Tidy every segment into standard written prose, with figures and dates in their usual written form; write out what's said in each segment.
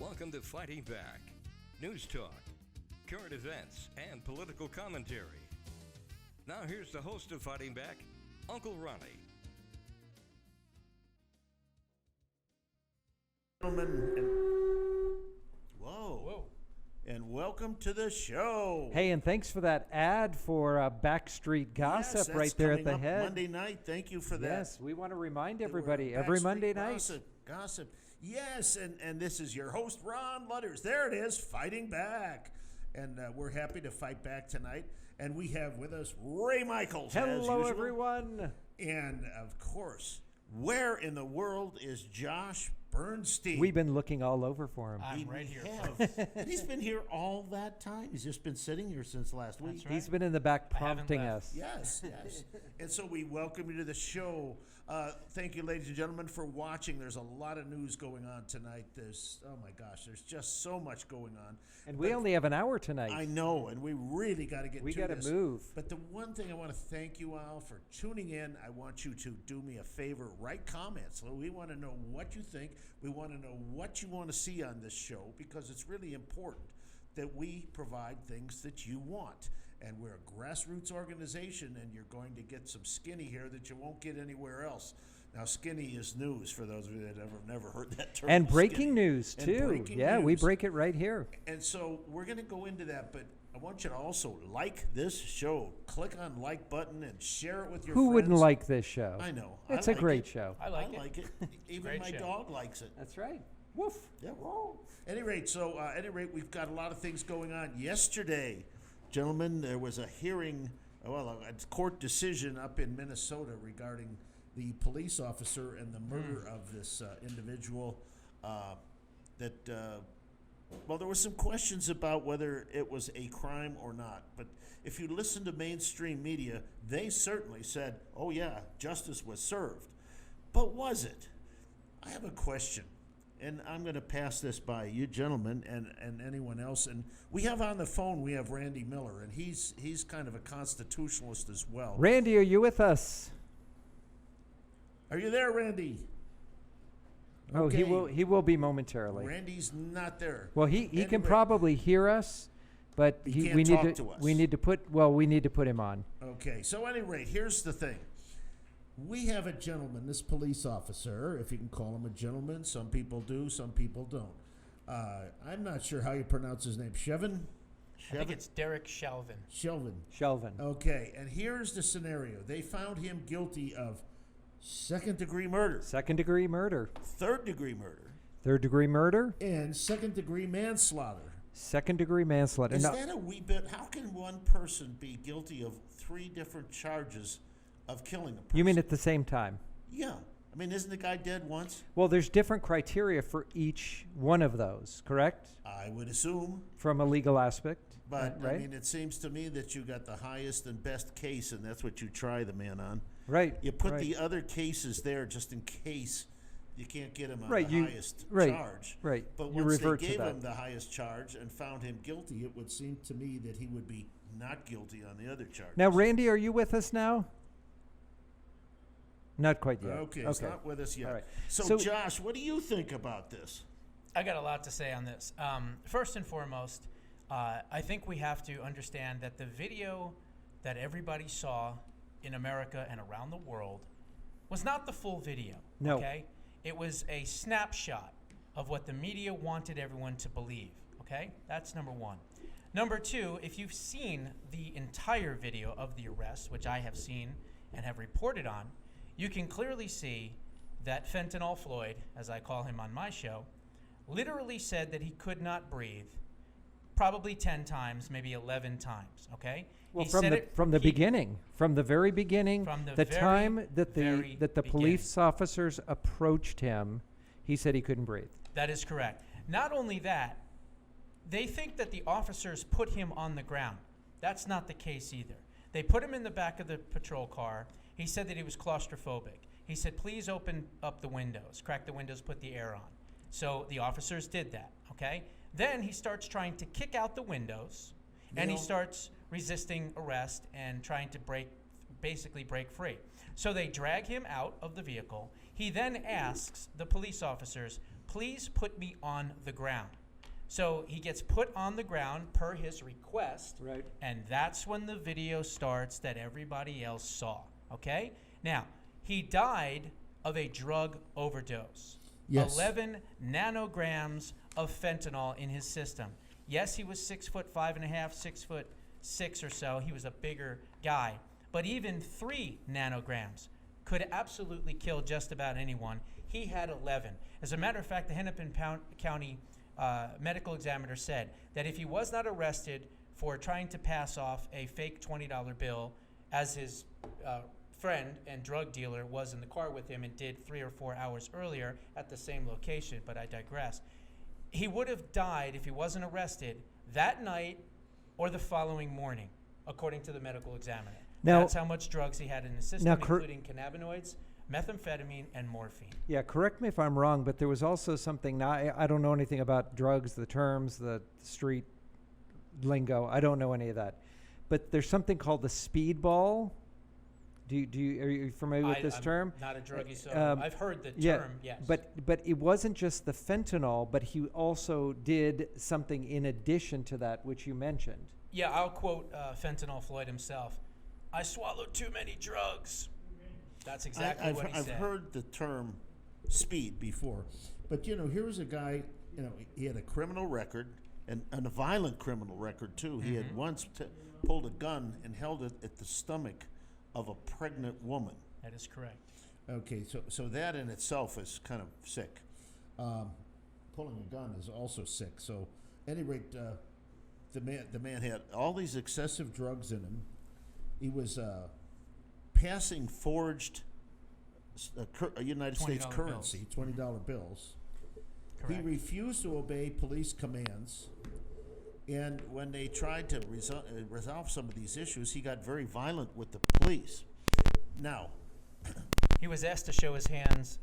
Welcome to Fighting Back. News talk, current events, and political commentary. Now here's the host of Fighting Back, Uncle Ronnie. Whoa. And welcome to the show. Hey, and thanks for that ad for Backstreet Gossip right there at the head. Monday night. Thank you for that. Yes, we want to remind everybody every Monday night. Gossip. Yes, and this is your host, Ron Lutters. There it is, Fighting Back. And we're happy to fight back tonight. And we have with us Ray Michaels. Hello, everyone. And, of course, where in the world is Josh Bernstein? We've been looking all over for him. I'm right here. And he's been here all that time. He's just been sitting here since last week. That's right. He's been in the back prompting us. Yes. And so we welcome you to the show. Thank you, ladies and gentlemen, for watching. There's a lot of news going on tonight. There's just so much going on. And we only have an hour tonight. I know, and we really got to get to this. We got to move. But the one thing I want to thank you all for tuning in. I want you to do me a favor, write comments. We want to know what you think. We want to know what you want to see on this show, because it's really important that we provide things that you want. And we're a grassroots organization, and you're going to get some skinny here that you won't get anywhere else. Now, skinny is news for those of you that have never heard that term. And breaking skinny. news, too. Yeah, we break it right here. And so we're going to go into that, but I want you to also like this show. Click on like button and share it with your friends. Who wouldn't like this show? I know. It's a great show. I like it. Even Great my show. dog likes it. That's right. Woof. Yeah, whoa. At any rate, we've got a lot of things going on. Yesterday, gentlemen, there was a hearing, a court decision up in Minnesota regarding the police officer and the murder of this individual. There were some questions about whether it was a crime or not. But if you listen to mainstream media, they certainly said, oh, yeah, justice was served. But was it? I have a question. And I'm going to pass this by you gentlemen and anyone else. And we have on the phone, we have Randy Miller, and he's kind of a constitutionalist as well. Randy, are you with us? Are you there, Randy? Oh, Okay. he will be momentarily. Randy's not there. Well, he can probably hear us, but He we can't need talk to us. we need to put him on. Okay, so at any rate, here's the thing. We have a gentleman, this police officer, if you can call him a gentleman. Some people do, some people don't. I'm not sure how you pronounce his name. Shevin? I think it's Derek Shelvin. Shelvin. Okay, and here's the scenario. They found him guilty of second-degree murder. Second-degree murder. Third-degree murder. Third-degree murder. And second-degree manslaughter. Second-degree manslaughter. Is that a wee bit? How can one person be guilty of 3 different charges of killing a person? You mean at the same time? Yeah. I mean, isn't the guy dead once? Well, there's different criteria for each one of those, correct? I would assume. From a legal aspect. But, right? I mean, it seems to me that you got the highest and best case, and that's what you try the man on. Right. You put right. the other cases there just in case you can't get him on Right, the highest charge. Right. But You once they revert to gave that. him the highest charge and found him guilty, it would seem to me that he would be not guilty on the other charges. Now, Randy, are you with us now? Not quite yet. Okay, it's not with us yet. All right. So, Josh, what do you think about this? I got a lot to say on this. First and foremost, I think we have to understand that the video that everybody saw in America and around the world was not the full video. No. Okay? It was a snapshot of what the media wanted everyone to believe. Okay? That's number one. Number two, if you've seen the entire video of the arrest, which I have seen and have reported on, you can clearly see that Fentanyl Floyd, as I call him on my show, literally said that he could not breathe probably 10 times, maybe 11 times, okay? Well, He from said the it- from the he- beginning, from the very beginning, From the the very, time that very the police officers approached him, he said he couldn't breathe. That is correct. Not only that, they think that the officers put him on the ground. That's not the case either. They put him in the back of the patrol car. He said that he was claustrophobic. He said, please open up the windows, crack the windows, put the air on. So the officers did that, okay? Then he starts trying to kick out the windows, and he starts resisting arrest and trying to basically break free. So they drag him out of the vehicle. He then asks the police officers, please put me on the ground. So he gets put on the ground per his request. Right. And that's when the video starts that everybody else saw. Okay? Now, he died of a drug overdose. Yes. 11 nanograms of fentanyl in his system. Yes, he was 6'5.5", 6'6" or so. He was a bigger guy. But even 3 nanograms could absolutely kill just about anyone. He had 11. As a matter of fact, the Hennepin County medical examiner said that if he was not arrested for trying to pass off a fake $20 bill, as his friend and drug dealer was in the car with him and did 3 or 4 hours earlier at the same location, but I digress. He would have died if he wasn't arrested that night or the following morning, according to the medical examiner. Now, that's how much drugs he had in his system, including cannabinoids, methamphetamine, and morphine. Yeah, correct me if I'm wrong, but there was also something, now I don't know anything about drugs, the terms, the street lingo. I don't know any of that. But there's something called the speedball. Are you familiar with this term? Not a druggie, so I've heard the term, yes. But it wasn't just the fentanyl, but he also did something in addition to that, which you mentioned. Yeah, I'll quote Fentanyl Floyd himself. I swallowed too many drugs. That's exactly what he said. I've heard the term speed before. But, here was a guy, he had a criminal record, and a violent criminal record, too. He had once pulled a gun and held it at the stomach of a pregnant woman. That is correct. Okay, so that in itself is kind of sick. Pulling a gun is also sick. So, at any rate, the man had all these excessive drugs in him. He was passing forged United States currency, $20 bills. Correct. He refused to obey police commands. And when they tried to resolve some of these issues, he got very violent with the police. Now, he was asked to show his hands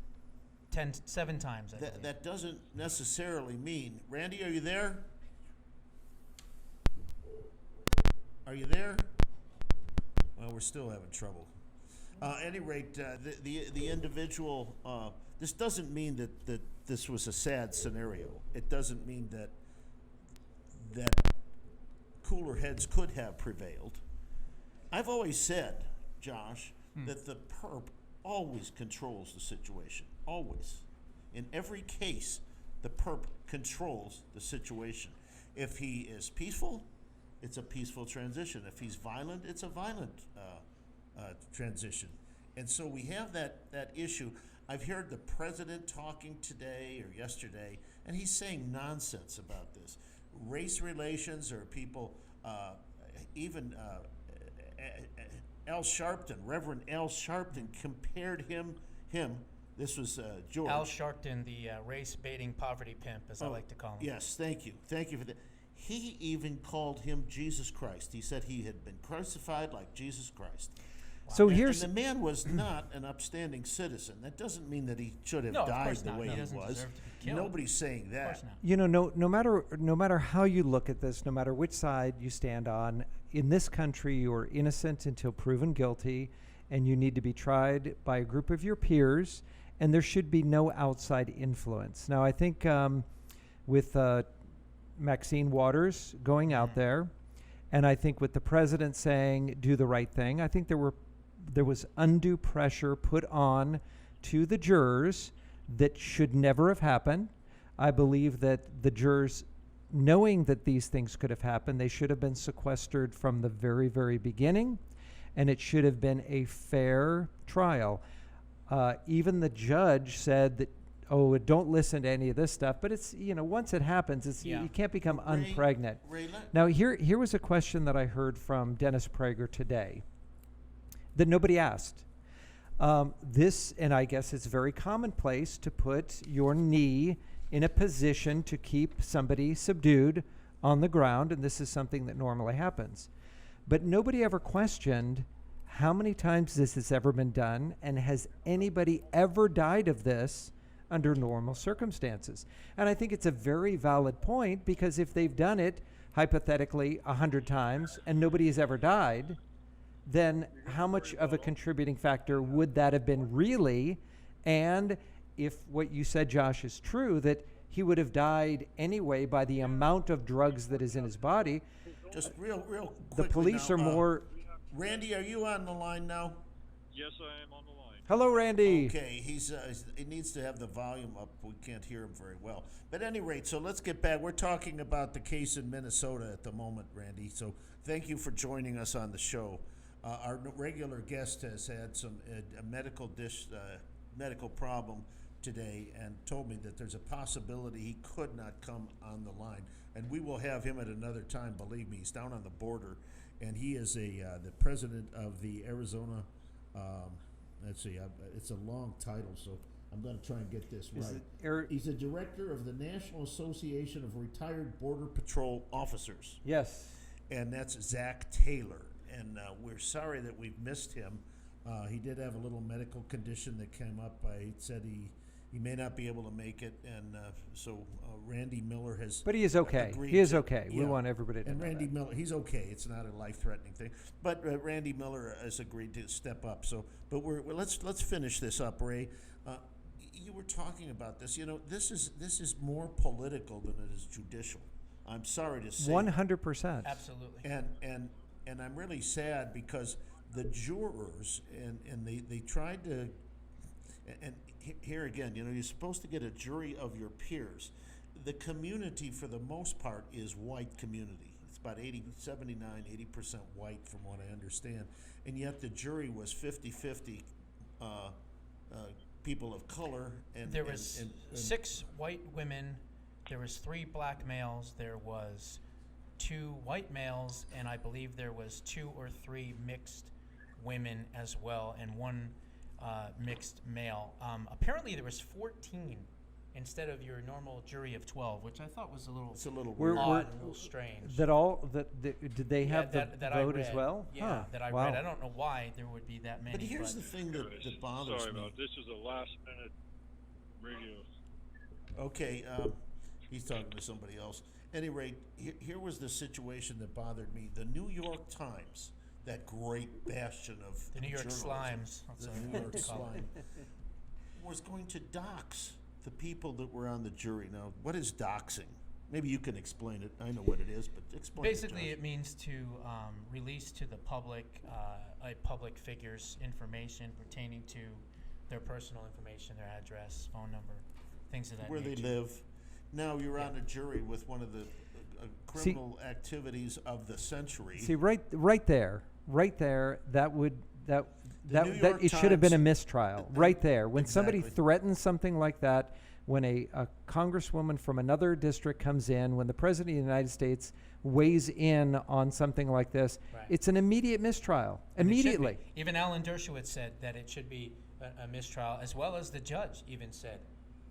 7 times. That doesn't necessarily mean. Randy, are you there? Are you there? Well, we're still having trouble. At any rate, the individual. This doesn't mean that this was a sad scenario. It doesn't mean that cooler heads could have prevailed. I've always said, Josh, that the perp always controls the situation. Always. In every case, the perp controls the situation. If he is peaceful, it's a peaceful transition. If he's violent, it's a violent transition. And so we have that issue. I've heard the president talking today or yesterday, and he's saying nonsense about this. Race relations, or people, even Al Sharpton, Reverend Al Sharpton, compared him. This was George. Al Sharpton, the race-baiting poverty pimp, as I like to call him. Yes, thank you for that. He even called him Jesus Christ. He said he had been crucified like Jesus Christ. Wow. So and the man was not an upstanding citizen. That doesn't mean that he should have died the way he was. Nobody's saying that. Of course not. No matter how you look at this, no matter which side you stand on, in this country you are innocent until proven guilty, and you need to be tried by a group of your peers, and there should be no outside influence. Now, I think with Maxine Waters going out there, and I think with the president saying do the right thing, I think there was undue pressure put on to the jurors that should never have happened. I believe that the jurors, knowing that these things could have happened, they should have been sequestered from the very, very beginning, and it should have been a fair trial. Even the judge said that, don't listen to any of this stuff, but it's, once it happens, you can't become unpregnant. Now, here was a question that I heard from Dennis Prager today that nobody asked. And I guess it's very commonplace to put your knee in a position to keep somebody subdued on the ground, and this is something that normally happens. But nobody ever questioned how many times this has ever been done, and has anybody ever died of this under normal circumstances? And I think it's a very valid point, because if they've done it hypothetically 100 times and nobody has ever died, then how much of a contributing factor would that have been really? And if what you said, Josh, is true, that he would have died anyway by the amount of drugs that is in his body. Just real quickly The police now, are more. Randy, are you on the line now? Yes, I am on the line. Hello, Randy. Okay, he needs to have the volume up. We can't hear him very well. But at any rate, so let's get back. We're talking about the case in Minnesota at the moment, Randy. So thank you for joining us on the show. Our regular guest has had some a medical problem today and told me that there's a possibility he could not come on the line. And we will have him at another time. Believe me, he's down on the border, and he is the president of the Arizona. Let's see, it's a long title, so I'm going to try and get this right. He's the director of the National Association of Retired Border Patrol Officers. Yes. And that's Zach Taylor. And we're sorry that we've missed him. He did have a little medical condition that came up. He said he may not be able to make it, and so Randy Miller has. But he is okay. He is okay. Yeah. We want everybody to and know Randy that. Miller, he's okay. It's not a life-threatening thing. But Randy Miller has agreed to step up. So, but let's finish this up, Ray. You were talking about this. You know, this is more political than it is judicial. I'm sorry to say. 100%. Absolutely. And I'm really sad because the jurors and they tried to. And here again, you know, you're supposed to get a jury of your peers. The community, for the most part, is white community. It's about 80% white, from what I understand. And yet the jury was 50-50 people of color. And there was 6 white women. There was 3 black males. There was 2 white males, and I believe there was 2 or 3 mixed women as well, and 1 mixed male. Apparently there was 14 instead of your normal jury of 12, which I thought was a little weird. odd and a little strange. Did they have the vote as well? Yeah, that I read. I don't know why there would be that many. But here's the thing that bothers Sorry me. about this. Is a last-minute radio. Okay, he's talking to somebody else. At any rate, here was the situation that bothered me. The New York Times, that great bastion of the New York journalism, Slimes, the New York Slime, was going to dox the people that were on the jury. Now, what is doxing? Maybe you can explain it. I know what it is, but explain Basically, it. it means to release to the public a public figure's information pertaining to their personal information, their address, phone number, things of that Where nature. they live. Now you're on a jury with one of the criminal activities of the century. See, right there, that New York it should have been a Times- mistrial. Right there, when somebody Exactly. threatens something like that, when a congresswoman from another district comes in, when the president of the United States weighs in on something like this, Right. it's an immediate mistrial. And it should be. Immediately. Even Alan Dershowitz said that it should be a mistrial, as well as the judge even said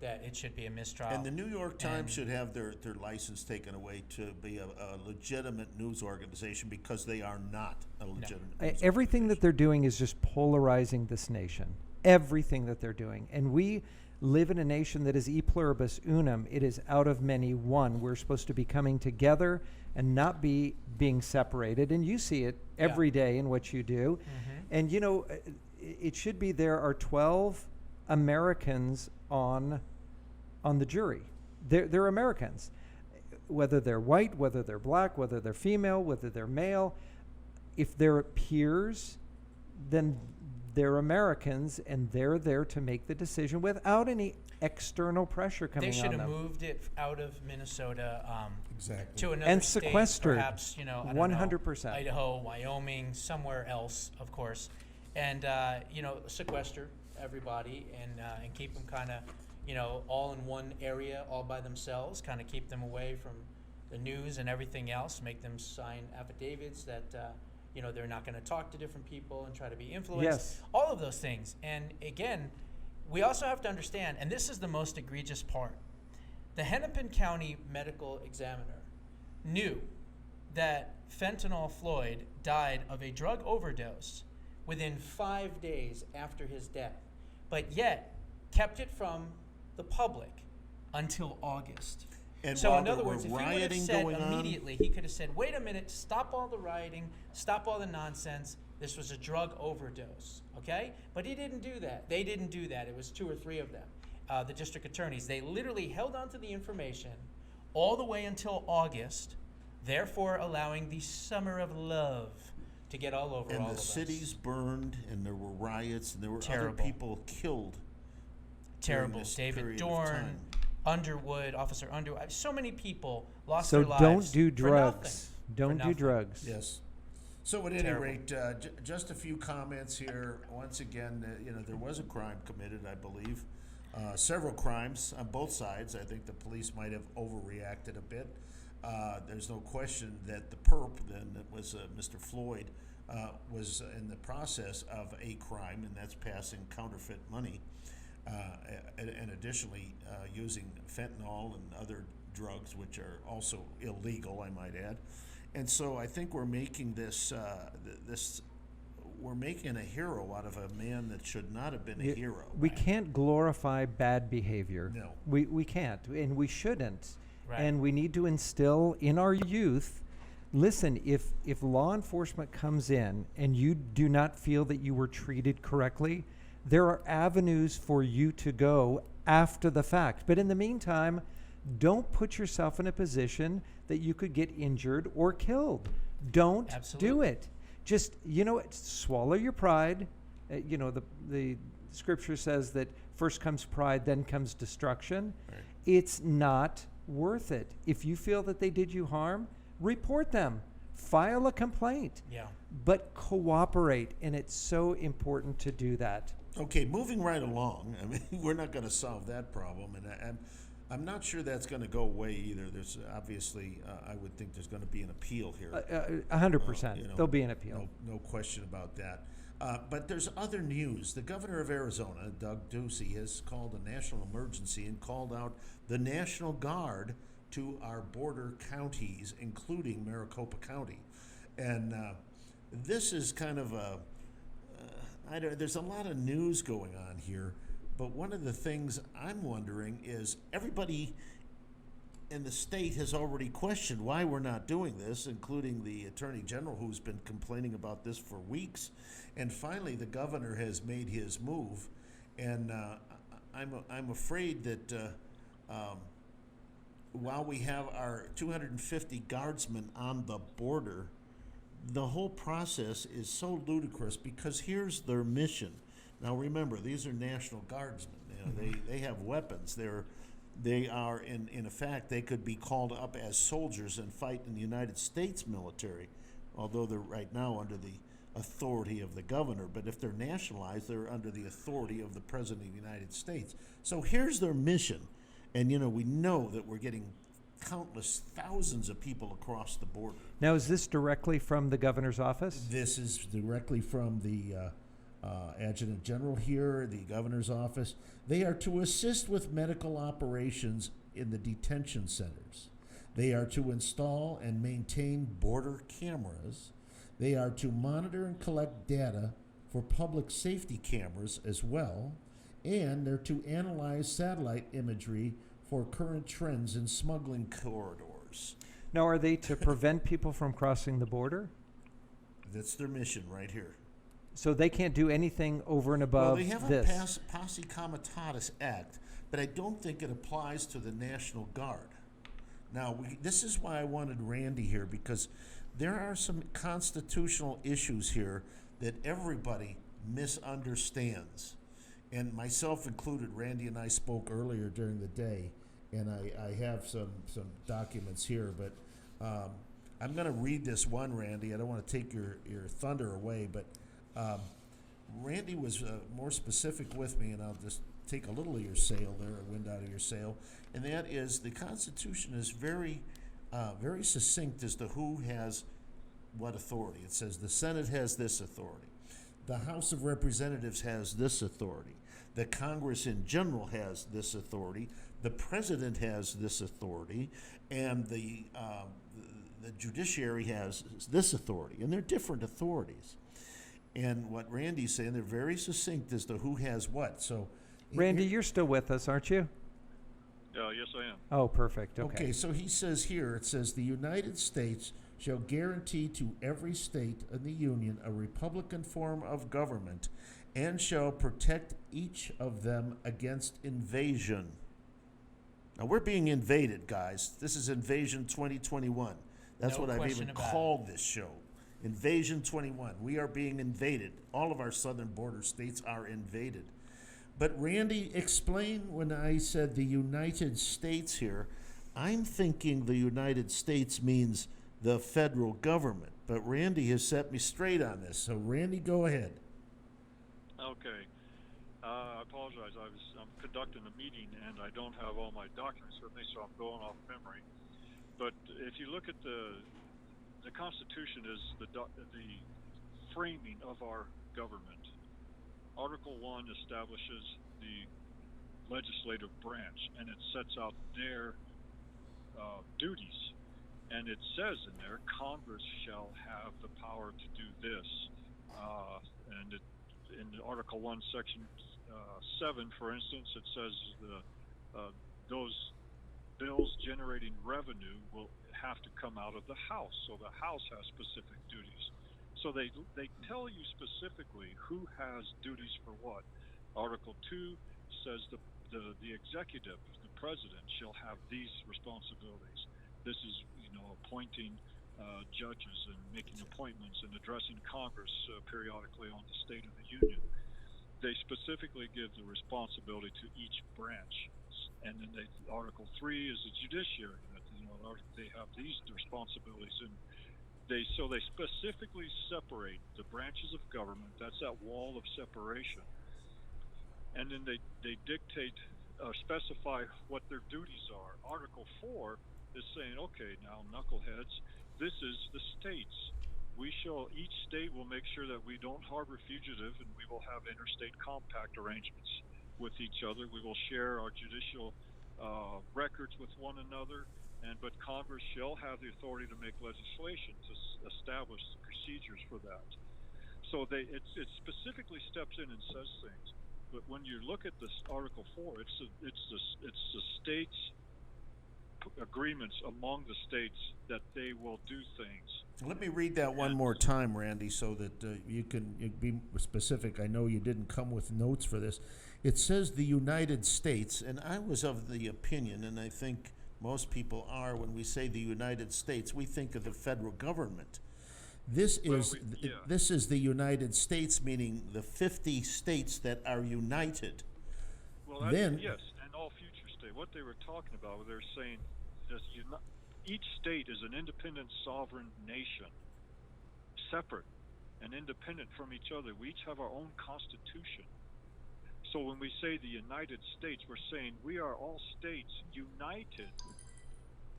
that it should be a mistrial. And the New York Times And- should have their license taken away to be a legitimate news organization, because they are not a legitimate news Everything that organization. they're doing is just polarizing this nation. Everything that they're doing. And we live in a nation that is e pluribus unum. It is out of many one. We're supposed to be coming together and not be being separated. And you see it every day in what you do. And, you know, it should be there are 12 Americans on the jury. They're Americans. Whether they're white, whether they're black, whether they're female, whether they're male. If they're peers, then they're Americans, and they're there to make the decision without any external pressure coming they on should them. have moved it out of Minnesota Exactly. to another And state, sequestered. perhaps, you know, I don't 100%. know, Idaho, Wyoming, somewhere else, of course, and you know, sequester everybody and keep them kind of, you know, all in one area, all by themselves, kind of keep them away from the news and everything else, make them sign affidavits that you know, they're not going to talk to different people and try to be influenced. Yes. All of those things. And again, we also have to understand, and this is the most egregious part, the Hennepin County Medical Examiner knew that fentanyl Floyd died of a drug overdose within 5 days after his death, but yet kept it from the public until August. And So while in other there words, were if he would have rioting said going on- immediately, he could have said, wait a minute, stop all the rioting, stop all the nonsense, this was a drug overdose, okay? But he didn't do that. They didn't do that. It was 2 or 3 of them. the district attorneys. They literally held on to the information all the way until August, therefore allowing the summer of love to get all over all And of the us. cities burned, and there were riots, and there were Terrible. other people killed. Terrible. during this David period of Dorn, time. Underwood, Officer Underwood. So many people lost So their lives. don't do for nothing. drugs. For Don't do nothing. drugs. Yes. So at any Terrible. rate, just a few comments here. Once again, there was a crime committed, I believe. Several crimes on both sides. I think the police might have overreacted a bit. There's no question that the perp, then that was Mr. Floyd, was in the process of a crime, and that's passing counterfeit money, and additionally using fentanyl and other drugs, which are also illegal, I might add. And so I think we're making we're making a hero out of a man that should not have been a hero. We can't glorify bad behavior. No. We can't, and we shouldn't. Right. And we need to instill in our youth, listen, if law enforcement comes in and you do not feel that you were treated correctly, there are avenues for you to go after the fact. But in the meantime, don't put yourself in a position that you could get injured or killed. Don't do Absolutely. it. Just, swallow your pride. The scripture says that first comes pride, then comes destruction. Right. It's not worth it. If you feel that they did you harm, report them. File a complaint. Yeah. But cooperate, and it's so important to do that. Okay, moving right along. I mean, we're not going to solve that problem, and I'm not sure that's going to go away either. There's obviously, I would think there's going to be an appeal here. 100%. There'll be an appeal. No question about that. But there's other news. The governor of Arizona, Doug Ducey, has called a national emergency and called out the National Guard to our border counties, including Maricopa County. And this is kind of there's a lot of news going on here, but one of the things I'm wondering is everybody in the state has already questioned why we're not doing this, including the Attorney General, who's been complaining about this for weeks. And finally, the governor has made his move, and I'm afraid that while we have our 250 guardsmen on the border, the whole process is so ludicrous because here's their mission. Now remember, these are National Guardsmen. They have weapons. They are in effect, they could be called up as soldiers and fight in the United States military, although they're right now under the authority of the governor. But if they're nationalized, they're under the authority of the President of the United States. So here's their mission. And, we know that we're getting countless thousands of people across the border. Now, is this directly from the governor's office? This is directly from the Adjutant General here, the governor's office. They are to assist with medical operations in the detention centers. They are to install and maintain border cameras. They are to monitor and collect data for public safety cameras as well. And they're to analyze satellite imagery for current trends in smuggling corridors. Now, are they to prevent people from crossing the border? That's their mission right here. So they can't do anything over and above Well, they have this? a Posse Comitatus Act, but I don't think it applies to the National Guard. Now, this is why I wanted Randy here, because there are some constitutional issues here that everybody misunderstands. And myself included. Randy and I spoke earlier during the day, and I have some documents here, but I'm going to read this one, Randy. I don't want to take your thunder away, but Randy was more specific with me, and I'll just take a little of your sail there, a wind out of your sail, and that is the Constitution is very succinct as to who has what authority. It says the Senate has this authority. The House of Representatives has this authority. The Congress in general has this authority. The President has this authority, and the judiciary has this authority. And they're different authorities. And what Randy's saying, they're very succinct as to who has what. So, Randy, you're still with us, aren't you? Yes, I am. Oh, perfect. Okay, so he says here, it says, the United States shall guarantee to every state in the Union a Republican form of government and shall protect each of them against invasion. Now, we're being invaded, guys. This is Invasion 2021. That's No what I've question even about it. called this show. Invasion 21. We are being invaded. All of our southern border states are invaded. But Randy, explain when I said the United States here. I'm thinking the United States means the federal government. But Randy has set me straight on this. So, Randy, go ahead. Okay. I apologize. I'm conducting a meeting and I don't have all my documents with me, so I'm going off memory. But if you look at the Constitution is the framing of our government. Article 1 establishes the legislative branch, and it sets out their duties. And it says in there, Congress shall have the power to do this. In Article 1, Section 7, for instance, it says those bills generating revenue will have to come out of the House. So the House has specific duties. So they tell you specifically who has duties for what. Article 2 says the executive, the president, shall have these responsibilities. This is, appointing judges and making appointments and addressing Congress periodically on the State of the Union. They specifically give the responsibility to each branch. And then Article 3 is the judiciary, that they have these responsibilities, and they specifically separate the branches of government. That's that wall of separation, and then they dictate, specify what their duties are. Article 4 is saying, okay, now knuckleheads, this is the states. Each state will make sure that we don't harbor fugitive, and we will have interstate compact arrangements with each other. We will share our judicial records with one another, but Congress shall have the authority to make legislation to establish the procedures for that. So it specifically steps in and says things. But when you look at this Article 4, it's the states' agreements among the states that they will do things. Let me read that one more time, Randy, so that you can be specific. I know you didn't come with notes for this. It says the United States, and I was of the opinion, and I think most people are, when we say the United States, we think of the federal government. This is the United States, meaning the 50 states that are united. Well, yes, and all future states. What they were talking about, they're saying each state is an independent sovereign nation, separate and independent from each other. We each have our own constitution. So when we say the United States, we're saying we are all states united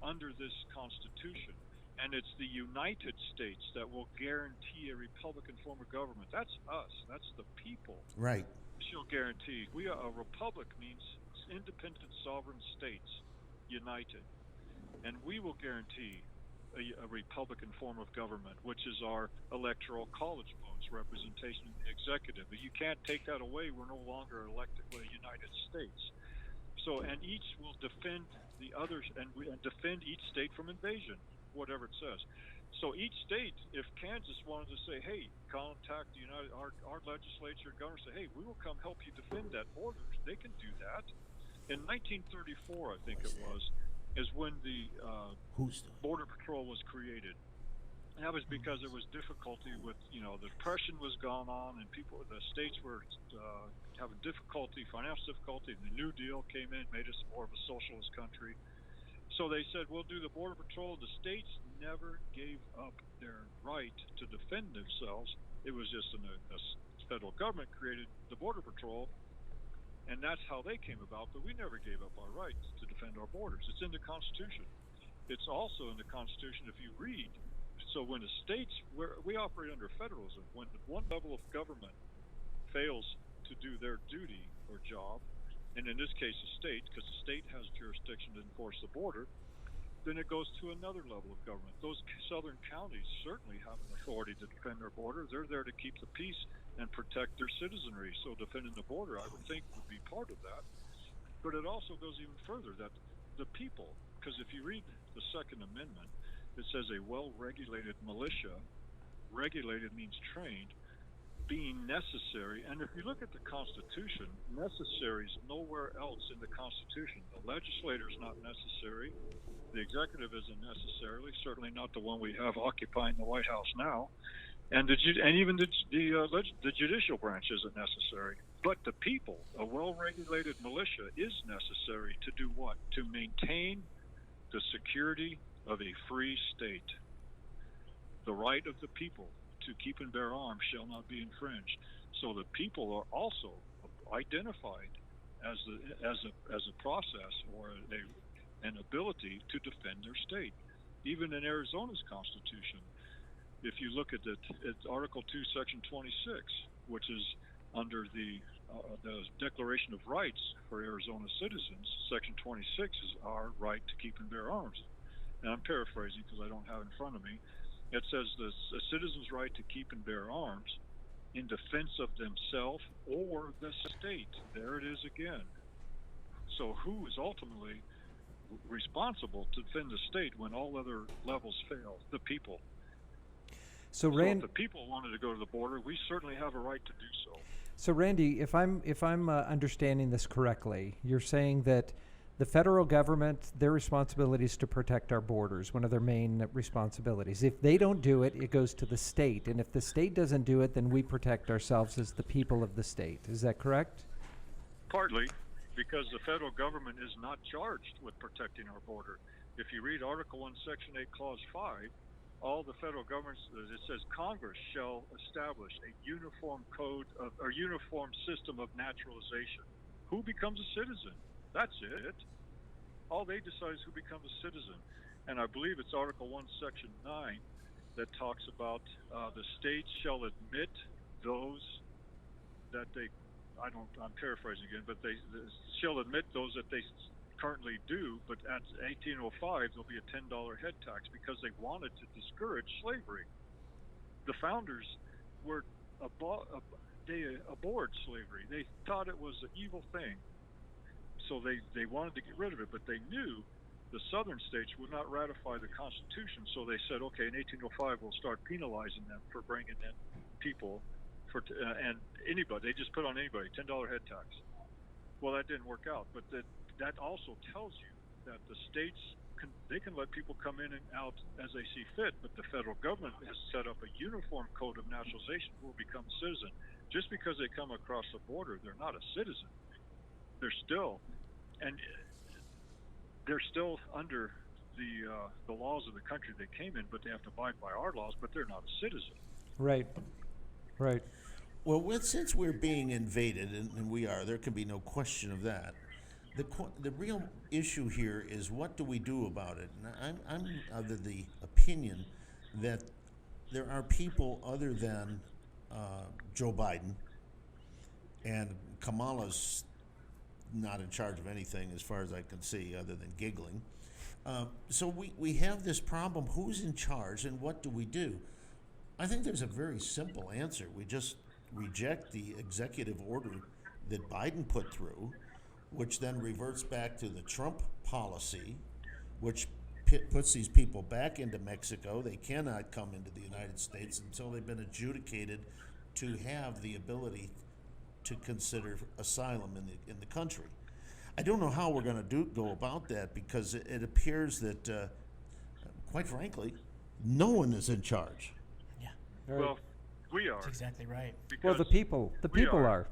under this Constitution. And it's the United States that will guarantee a Republican form of government. That's us. That's the people. Right. She'll guarantee. A republic means independent sovereign states united. And we will guarantee a Republican form of government, which is our electoral college votes, representation in the executive. But you can't take that away. We're no longer elected by the United States. So, and each will defend the others and defend each state from invasion, whatever it says. So each state, if Kansas wanted to say, hey, contact the our legislature and governor, say, hey, we will come help you defend that border, they can do that. In 1934, I think it was, is when the Border Patrol was created. And that was because there was difficulty with, the Depression was going on, and the states were having difficulty, financial difficulty. The New Deal came in, made us more of a socialist country. So they said, we'll do the Border Patrol. The states never gave up their right to defend themselves. It was just the federal government created the Border Patrol, and that's how they came about. But we never gave up our rights to defend our borders. It's in the Constitution. It's also in the Constitution if you read. So when the states, we operate under federalism, when one level of government fails to do their duty or job, and in this case the state, because the state has jurisdiction to enforce the border, then it goes to another level of government. Those southern counties certainly have an authority to defend their border. They're there to keep the peace and protect their citizenry. So defending the border, I would think, would be part of that. But it also goes even further, that the people, because if you read the Second Amendment, it says a well-regulated militia, regulated means trained, being necessary. And if you look at the Constitution, necessary is nowhere else in the Constitution. The legislature is not necessary. The executive isn't necessarily, certainly not the one we have occupying the White House now. And even the judicial branch isn't necessary. But the people, a well-regulated militia, is necessary to do what? To maintain the security of a free state. The right of the people to keep and bear arms shall not be infringed. So the people are also identified as a process or an ability to defend their state. Even in Arizona's Constitution, if you look at it, it's Article 2, Section 26, which is under the Declaration of Rights for Arizona citizens. Section 26 is our right to keep and bear arms. And I'm paraphrasing because I don't have it in front of me. It says a citizen's right to keep and bear arms in defense of themselves or the state. There it is again. So who is ultimately responsible to defend the state when all other levels fail? The people. So, If the people wanted to go to the border, we certainly have a right to do so. So Randy, if I'm understanding this correctly, you're saying that the federal government, their responsibility is to protect our borders, one of their main responsibilities. If they don't do it, it goes to the state. And if the state doesn't do it, then we protect ourselves as the people of the state. Is that correct? Partly, because the federal government is not charged with protecting our border. If you read Article 1, Section 8, Clause 5, all the federal governments, it says Congress shall establish a uniform uniform system of naturalization. Who becomes a citizen? That's it. All they decide is who becomes a citizen. And I believe it's Article 1, Section 9 that talks about the states shall admit those that I'm paraphrasing again, but they shall admit those that they currently do, but at 1805 there'll be a $10 head tax because they wanted to discourage slavery. The founders they abhorred slavery. They thought it was an evil thing. So they wanted to get rid of it, but they knew the southern states would not ratify the Constitution. So they said, okay, in 1805 we'll start penalizing them for bringing in people and anybody. They just put on anybody $10 head tax. Well, that didn't work out, but that also tells you that the states can let people come in and out as they see fit, but the federal government has set up a uniform code of naturalization who will become a citizen. Just because they come across the border, they're not a citizen. They're still under the laws of the country they came in, but they have to abide by our laws, but they're not a citizen. Right. Well, since we're being invaded, and we are, there can be no question of that. The real issue here is what do we do about it? And I'm of the opinion that there are people other than Joe Biden, and Kamala's not in charge of anything as far as I can see other than giggling. So we have this problem. Who's in charge and what do we do? I think there's a very simple answer. We just reject the executive order that Biden put through, which then reverts back to the Trump policy, which puts these people back into Mexico. They cannot come into the United States until they've been adjudicated to have the ability to consider asylum in the country. I don't know how we're going to go about that because it appears that, quite frankly, no one is in charge. Yeah. Right. Well, we are. That's exactly right. Well, the people are.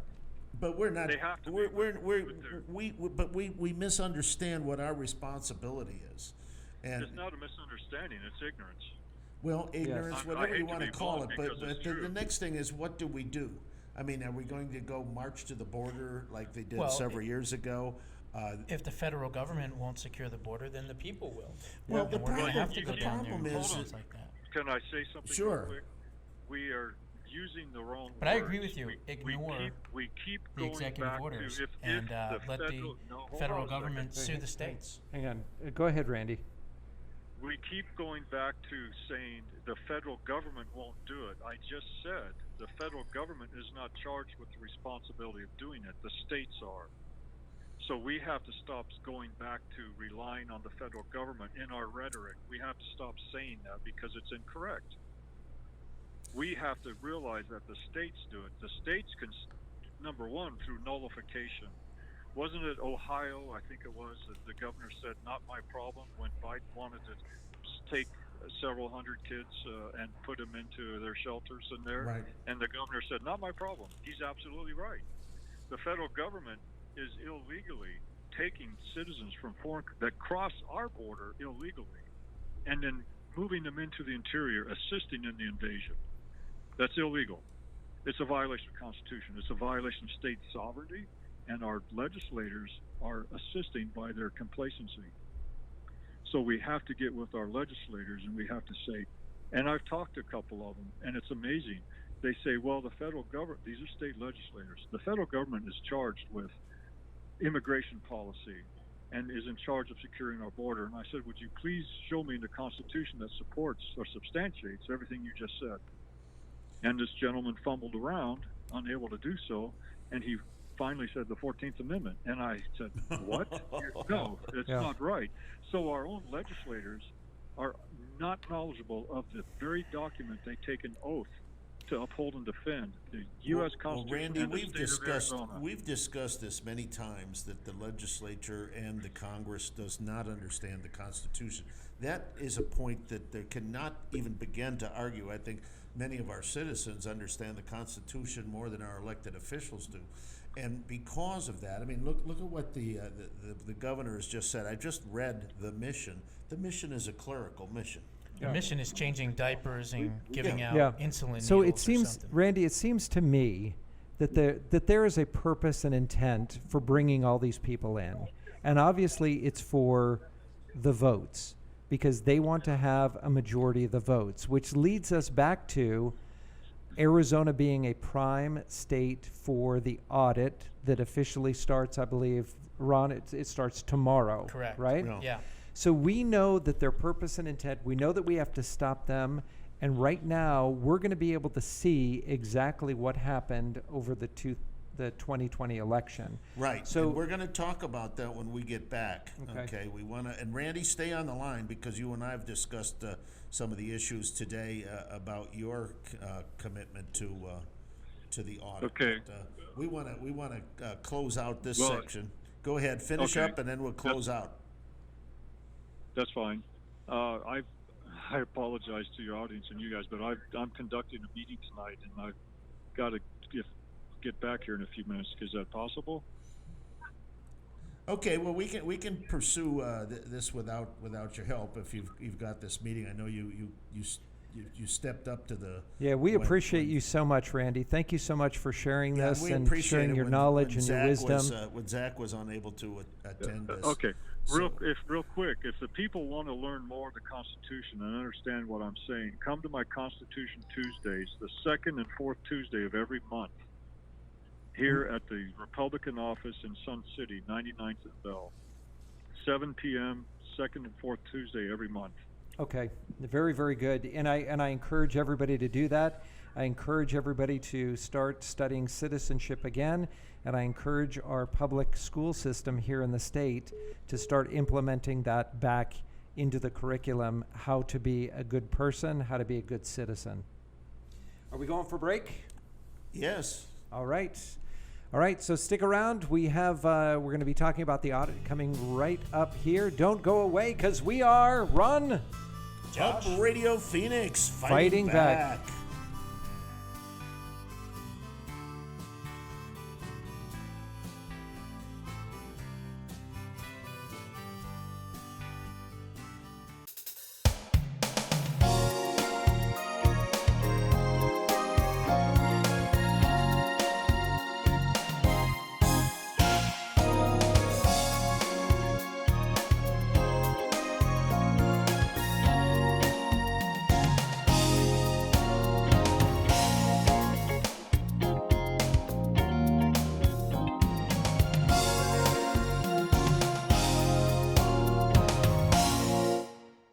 But we're not. They have to we misunderstand what our responsibility is, and it's not a misunderstanding; it's ignorance. Well, ignorance, Yes. whatever I you hate want to to be call blunt it. But because it's the true. next thing is, what do we do? I mean, are we going to go march to the border like they did Well, several years ago? If the federal government won't secure the border, then the people will. Well, And the we're going to problem- have to go the down there problem and is things that- like that. Can I say something Sure. real quick? We are using the wrong But I agree words. with you. Ignore we keep the going executive back orders to if and the let federal, the no, hold federal on a second. government sue the states. Hang on. Go ahead, Randy. We keep going back to saying the federal government won't do it. I just said the federal government is not charged with the responsibility of doing it. The states are. So we have to stop going back to relying on the federal government in our rhetoric. We have to stop saying that because it's incorrect. We have to realize that the states do it. The states can, number one, through nullification. Wasn't it Ohio, I think it was, that the governor said, not my problem, when Biden wanted to take several hundred kids and put them into their shelters in there? Right. And the governor said, not my problem. He's absolutely right. The federal government is illegally taking citizens from foreign that cross our border illegally and then moving them into the interior, assisting in the invasion. That's illegal. It's a violation of the Constitution. It's a violation of state sovereignty, and our legislators are assisting by their complacency. So we have to get with our legislators, and we have to say, and I've talked to a couple of them, and it's amazing. They say, well, the federal government, these are state legislators, the federal government is charged with immigration policy and is in charge of securing our border. And I said, would you please show me in the Constitution that supports or substantiates everything you just said? And this gentleman fumbled around, unable to do so, and he finally said the 14th Amendment. And I said, what? No, it's not right. So our own legislators are not knowledgeable of the very document they take an oath to uphold and defend, the U.S. Constitution. Well, Randy, and the state of we've discussed this many times, that the legislature and the Congress does not understand the Constitution. That is a point that they cannot even begin to argue. I think many of our citizens understand the Constitution more than our elected officials do. And because of that, I mean, look at what the governor has just said. I just read the mission. The mission is a clerical mission. The mission is changing diapers and giving out insulin So needles it seems, or something. Randy, it seems to me that there is a purpose and intent for bringing all these people in. And obviously it's for the votes, because they want to have a majority of the votes, which leads us back to Arizona being a prime state for the audit that officially starts, I believe, Ron, it starts tomorrow. Correct. Right? Yeah. So we know that their purpose and intent, we know that we have to stop them. And right now, we're going to be able to see exactly what happened over the 2020 election. Right. So and we're going to talk about that when we get back. Okay. We want to, and Randy, stay on the line, because you and I have discussed some of the issues today about your commitment to the audit. Okay. But, we want to close out this section. Go ahead, finish up, and then we'll close out. That's fine. I apologize to your audience and you guys, but I'm conducting a meeting tonight, and I've got to get back here in a few minutes. Is that possible? Okay. Well, we can pursue this without your help if you've got this meeting. I know you stepped up to the. Yeah, we appreciate you so much, Randy. Thank you so much for sharing this and appreciate sharing your knowledge and your wisdom. When Zach was unable to attend this. Okay. Real quick, if the people want to learn more of the Constitution and understand what I'm saying, come to my Constitution Tuesdays, the second and fourth Tuesday of every month, here at the Republican office in Sun City, 99th and Bell. 7 p.m., second and fourth Tuesday every month. Okay, very, very good. And I encourage everybody to do that. I encourage everybody to start studying citizenship again. And I encourage our public school system here in the state to start implementing that back into the curriculum, how to be a good person, how to be a good citizen. Are we going for break? Yes. All right. All right, so stick around. We're going to be talking about the audit coming right up here. Don't go away, because we are Up Radio Phoenix, fighting back.